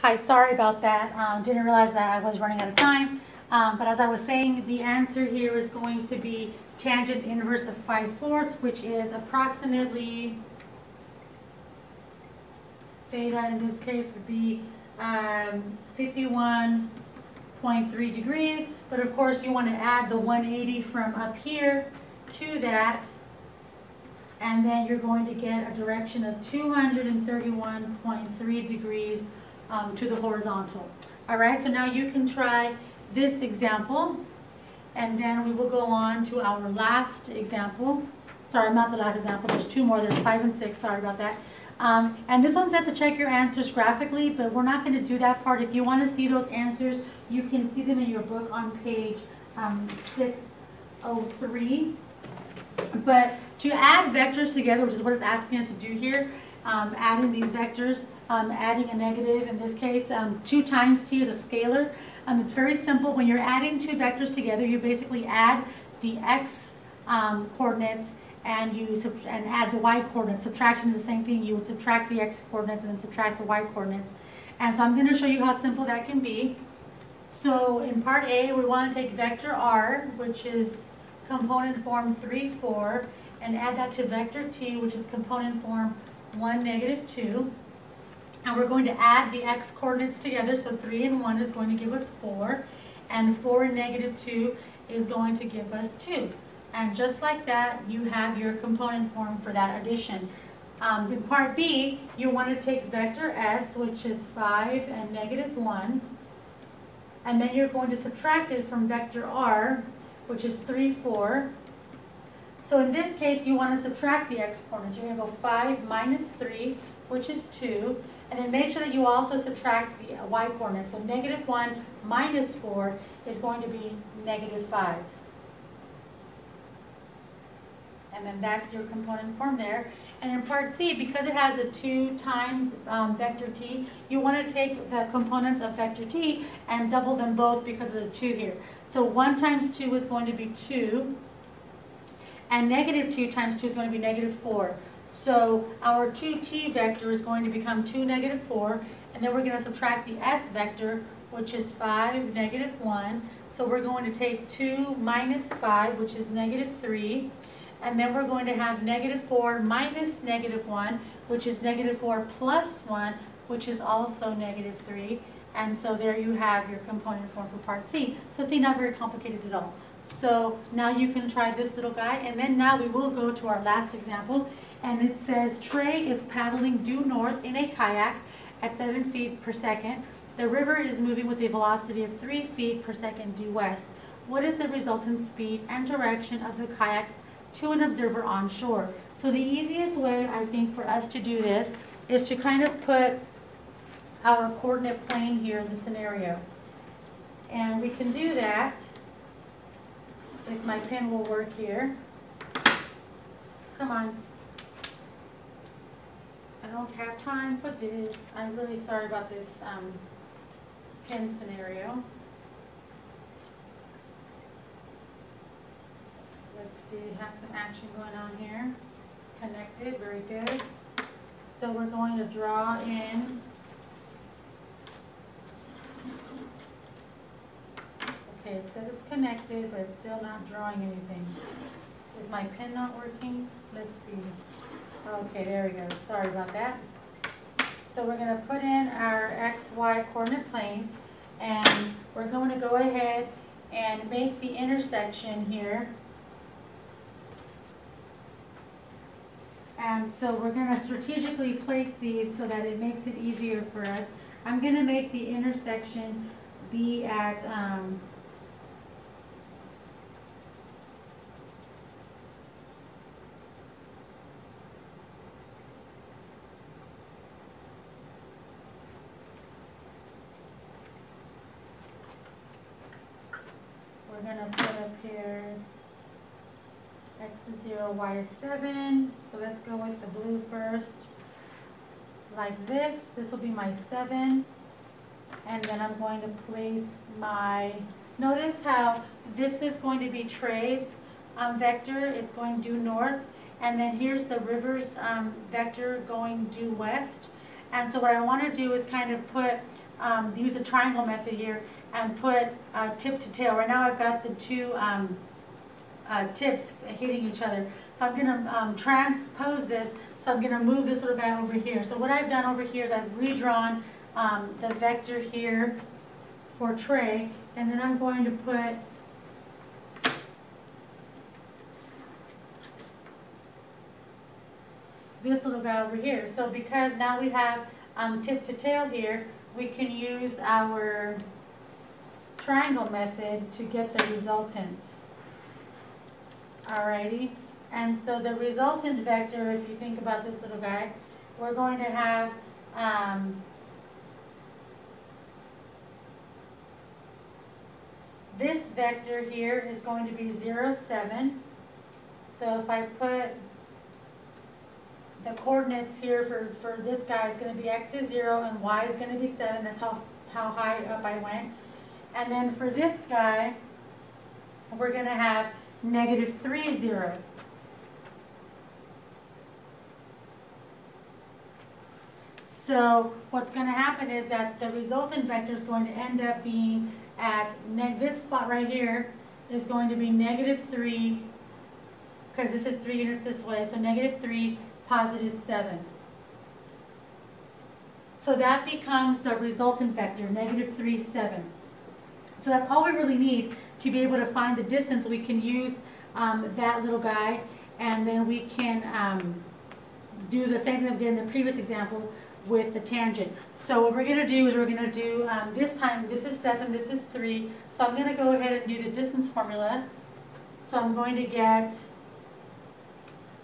Hi, sorry about that. Didn't realize that I was running out of time. But as I was saying, the answer here is going to be tangent inverse of 5/4, which is approximately, theta in this case would be 51.3 degrees. But of course, you want to add the 180 from up here to that. And then you're going to get a direction of 231.3 degrees to the horizontal. All right, so now you can try this example, and then we will go on to our last example. Sorry, not the last example, there's two more, there's 5 and 6, sorry about that. And this one says to check your answers graphically, but we're not going to do that part. If you want to see those answers, you can see them in your book on page 603. But to add vectors together, which is what it's asking us to do here, adding these vectors, adding a negative, in this case, 2 times t is a scalar. It's very simple. When you're adding 2 vectors together, you basically add the x coordinates and add the y coordinates. Subtraction is the same thing. You would subtract the x coordinates and then subtract the y coordinates. And so I'm going to show you how simple that can be. So in part A, we want to take vector r, which is component form 3, 4, and add that to vector t, which is component form 1, negative 2. And we're going to add the x coordinates together, so 3 and 1 is going to give us 4, and 4 and negative 2 is going to give us 2. And just like that, you have your component form for that addition. In part B, you want to take vector s, which is 5 and negative 1, and then you're going to subtract it from vector r, which is 3, 4. So in this case, you want to subtract the x coordinates. You're going to go 5 minus 3, which is 2. And then make sure that you also subtract the y coordinates. So negative 1 minus 4 is going to be negative 5. And then that's your component form there. And in part C, because it has a 2 times vector t, you want to take the components of vector t and double them both because of the 2 here. So 1 times 2 is going to be 2. And negative 2 times 2 is going to be negative 4. So our 2t vector is going to become 2, negative 4. And then we're going to subtract the s vector, which is 5, negative 1. So we're going to take 2 minus 5, which is negative 3. And then we're going to have negative 4 minus negative 1, which is negative 4 plus 1, which is also negative 3. And so there you have your component form for part C. So see, not very complicated at all. So now you can try this little guy. And then now we will go to our last example. And it says, Trey is paddling due north in a kayak at 7 feet per second. The river is moving with a velocity of 3 feet per second due west. What is the resultant speed and direction of the kayak to an observer on shore? So the easiest way, I think, for us to do this is to kind of put our coordinate plane here in the scenario. And we can do that if my pen will work here. Come on. I don't have time for this. I'm really sorry about this pen scenario. Let's see, have some action going on here. Connected, very good. So we're going to draw in. Okay, it says it's connected, but it's still not drawing anything. Is my pen not working? Let's see. Okay, there we go. Sorry about that. So we're going to put in our XY coordinate plane, and we're going to go ahead and make the intersection here. And so we're going to strategically place these so that it makes it easier for us. I'm going to make the intersection be at we're going to put up here x is 0, y is 7. So let's go with the blue first. Like this. This will be my 7. And then I'm going to place my, notice how this is going to be Trey's vector. It's going due north. And then here's the river's vector going due west. And so what I want to do is kind of put use the triangle method here and put tip to tail. Right now I've got the two tips hitting each other. So I'm going to transpose this. So I'm going to move this little guy over here. So what I've done over here is I've redrawn the vector here for tray, and then I'm going to put this little guy over here. So because now we have tip to tail here, we can use our triangle method to get the resultant. Alrighty, and so the resultant vector, if you think about this little guy, we're going to have this vector here is going to be 0, 7. So if I put the coordinates here for this guy, it's going to be x is 0 and y is going to be 7. That's how high up I went. And then for this guy, we're going to have -3, 0. So what's going to happen is that the resultant vector is going to end up being at this spot right here is going to be -3, because this is 3 units this way, so -3, +7. So that becomes the resultant vector, -3, 7. So that's all we really need to be able to find the distance. We can use that little guy, and then we can do the same thing that we did in the previous example with the tangent. So what we're going to do is we're going to do, this time, this is 7, this is 3. So I'm going to go ahead and do the distance formula. So I'm going to get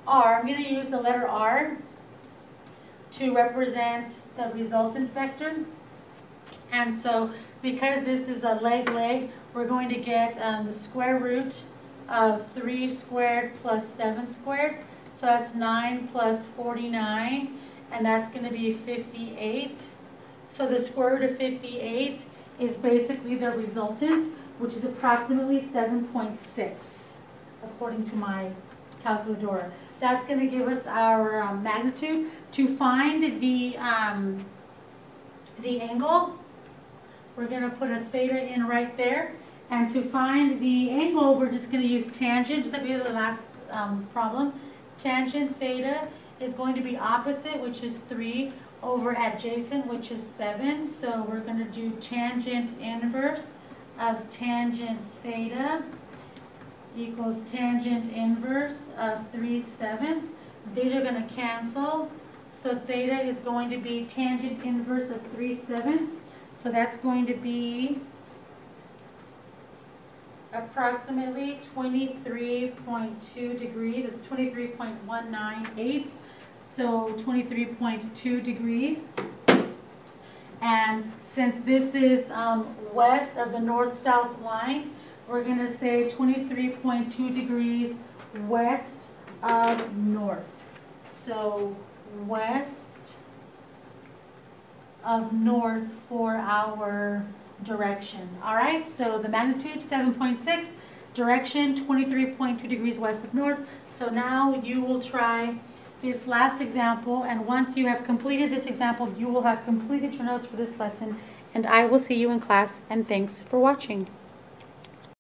R. I'm going to use the letter R to represent the resultant vector. And so because this is a leg, we're going to get the square root of 3 squared plus 7 squared. So that's 9 plus 49, and that's going to be 58. So the square root of 58 is basically the resultant, which is approximately 7.6, according to my calculator. That's going to give us our magnitude. To find the angle, we're going to put a theta in right there. And to find the angle, we're just going to use tangent, just like we did the last problem. Tangent theta is going to be opposite, which is 3, over adjacent, which is 7. So we're going to do tangent inverse of tangent theta equals tangent inverse of 3/7. These are going to cancel. So theta is going to be tangent inverse of 3/7. So that's going to be approximately 23.2 degrees. It's 23.198. So 23.2 degrees. And since this is west of the north-south line, we're going to say 23.2 degrees west of north. So west of north for our direction. All right, so the magnitude 7.6, direction 23.2 degrees west of north. So now you will try this last example, and once you have completed this example, you will have completed your notes for this lesson, and I will see you in class, and thanks for watching.